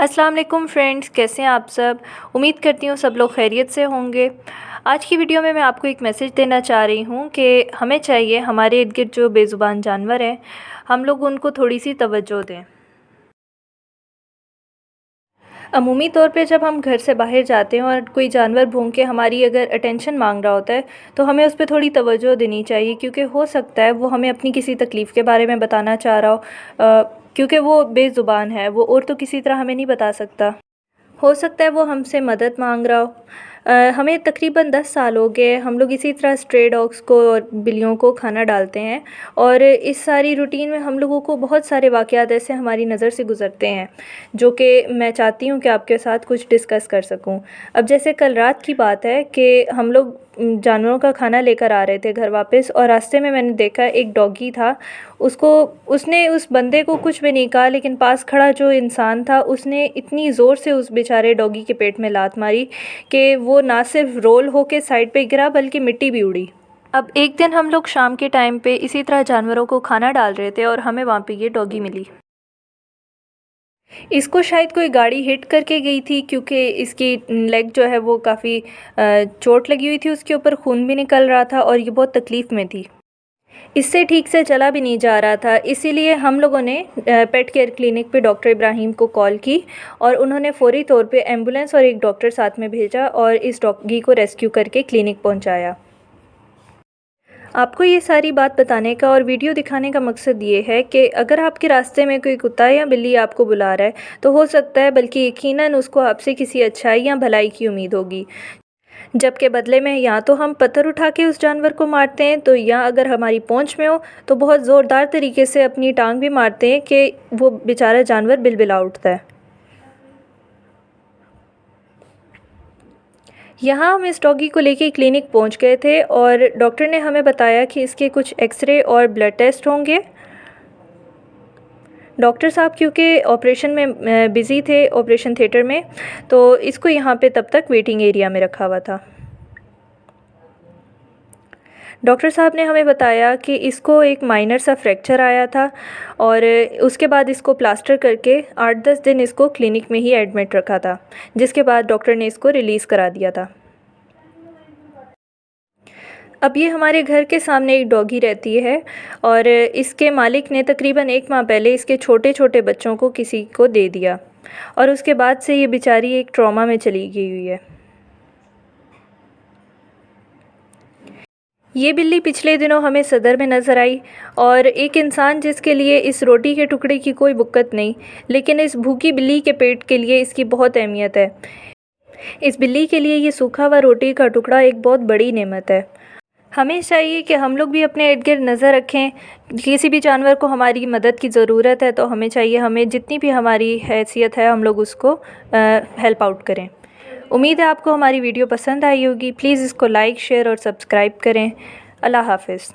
अस्सलाम वालेकुम फ्रेंड्स, कैसे हैं आप सब। उम्मीद करती हूँ सब लोग खैरियत से होंगे। आज की वीडियो में मैं आपको एक मैसेज देना चाह रही हूँ कि हमें चाहिए हमारे इर्द गिर्द जो बेज़ुबान जानवर हैं, हम लोग उनको थोड़ी सी तवज्जो दें। अमूमी तौर पे जब हम घर से बाहर जाते हैं और कोई जानवर भौंक के हमारी अगर अटेंशन मांग रहा होता है तो हमें उस पर थोड़ी तवज्जो देनी चाहिए, क्योंकि हो सकता है वो हमें अपनी किसी तकलीफ़ के बारे में बताना चाह रहा हो। क्योंकि वो बेज़ुबान है, वो और तो किसी तरह हमें नहीं बता सकता। हो सकता है वो हमसे मदद मांग रहा हो। हमें तकरीबन 10 साल हो गए, हम लोग इसी तरह स्ट्रे डॉग्स को और बिल्लियों को खाना डालते हैं, और इस सारी रूटीन में हम लोगों को बहुत सारे वाक़यात ऐसे हमारी नज़र से गुज़रते हैं जो कि मैं चाहती हूँ कि आपके साथ कुछ डिस्कस कर सकूँ। अब जैसे कल रात की बात है कि हम लोग जानवरों का खाना लेकर आ रहे थे घर वापस, और रास्ते में मैंने देखा एक डॉगी था। उसने उस बंदे को कुछ भी नहीं कहा, लेकिन पास खड़ा जो इंसान था उसने इतनी ज़ोर से उस बेचारे डॉगी के पेट में लात मारी कि वो ना सिर्फ रोल होके साइड पे गिरा बल्कि मिट्टी भी उड़ी। अब एक दिन हम लोग शाम के टाइम पे इसी तरह जानवरों को खाना डाल रहे थे और हमें वहाँ पे ये डॉगी मिली। इसको शायद कोई गाड़ी हिट करके गई थी, क्योंकि इसकी लेग जो है वो काफ़ी चोट लगी हुई थी, उसके ऊपर खून भी निकल रहा था और ये बहुत तकलीफ़ में थी। इससे ठीक से चला भी नहीं जा रहा था, इसीलिए हम लोगों ने पेट केयर क्लिनिक पे डॉक्टर इब्राहिम को कॉल की, और उन्होंने फ़ौरी तौर पे एम्बुलेंस और एक डॉक्टर साथ में भेजा और इस डॉगी को रेस्क्यू करके क्लिनिक पहुंचाया। आपको ये सारी बात बताने का और वीडियो दिखाने का मकसद ये है कि अगर आपके रास्ते में कोई कुत्ता या बिल्ली आपको बुला रहा है तो हो सकता है, बल्कि यकीनन, उसको आपसे किसी अच्छाई या भलाई की उम्मीद होगी, जबकि बदले में या तो हम पत्थर उठा के उस जानवर को मारते हैं, तो या अगर हमारी पहुंच में हो तो बहुत ज़ोरदार तरीके से अपनी टांग भी मारते हैं कि वो बेचारा जानवर बिलबिला उठता है। यहाँ हम इस डॉगी को लेके क्लिनिक पहुंच गए थे और डॉक्टर ने हमें बताया कि इसके कुछ एक्सरे और ब्लड टेस्ट होंगे। डॉक्टर साहब क्योंकि ऑपरेशन में बिज़ी थे, ऑपरेशन थिएटर में, तो इसको यहाँ पे तब तक वेटिंग एरिया में रखा हुआ था। डॉक्टर साहब ने हमें बताया कि इसको एक माइनर सा फ्रैक्चर आया था, और उसके बाद इसको प्लास्टर करके 8-10 दिन इसको क्लिनिक में ही एडमिट रखा था, जिसके बाद डॉक्टर ने इसको रिलीज़ करा दिया था। अब ये हमारे घर के सामने एक डॉगी रहती है, और इसके मालिक ने तकरीबन 1 माह पहले इसके छोटे छोटे बच्चों को किसी को दे दिया, और उसके बाद से ये बेचारी एक ट्रॉमा में चली गई हुई है। ये बिल्ली पिछले दिनों हमें सदर में नज़र आई, और एक इंसान जिसके लिए इस रोटी के टुकड़े की कोई बुक्कत नहीं, लेकिन इस भूखी बिल्ली के पेट के लिए इसकी बहुत अहमियत है। इस बिल्ली के लिए ये सूखा हुआ रोटी का टुकड़ा एक बहुत बड़ी नेमत है। हमें चाहिए कि हम लोग भी अपने इर्द गिर्द नज़र रखें। किसी भी जानवर को हमारी मदद की ज़रूरत है तो हमें चाहिए, हमें जितनी भी हमारी हैसियत है हम लोग उसको हेल्प आउट करें। उम्मीद है आपको हमारी वीडियो पसंद आई होगी। प्लीज़ इसको लाइक, शेयर और सब्सक्राइब करें। अल्लाह हाफ़िज़।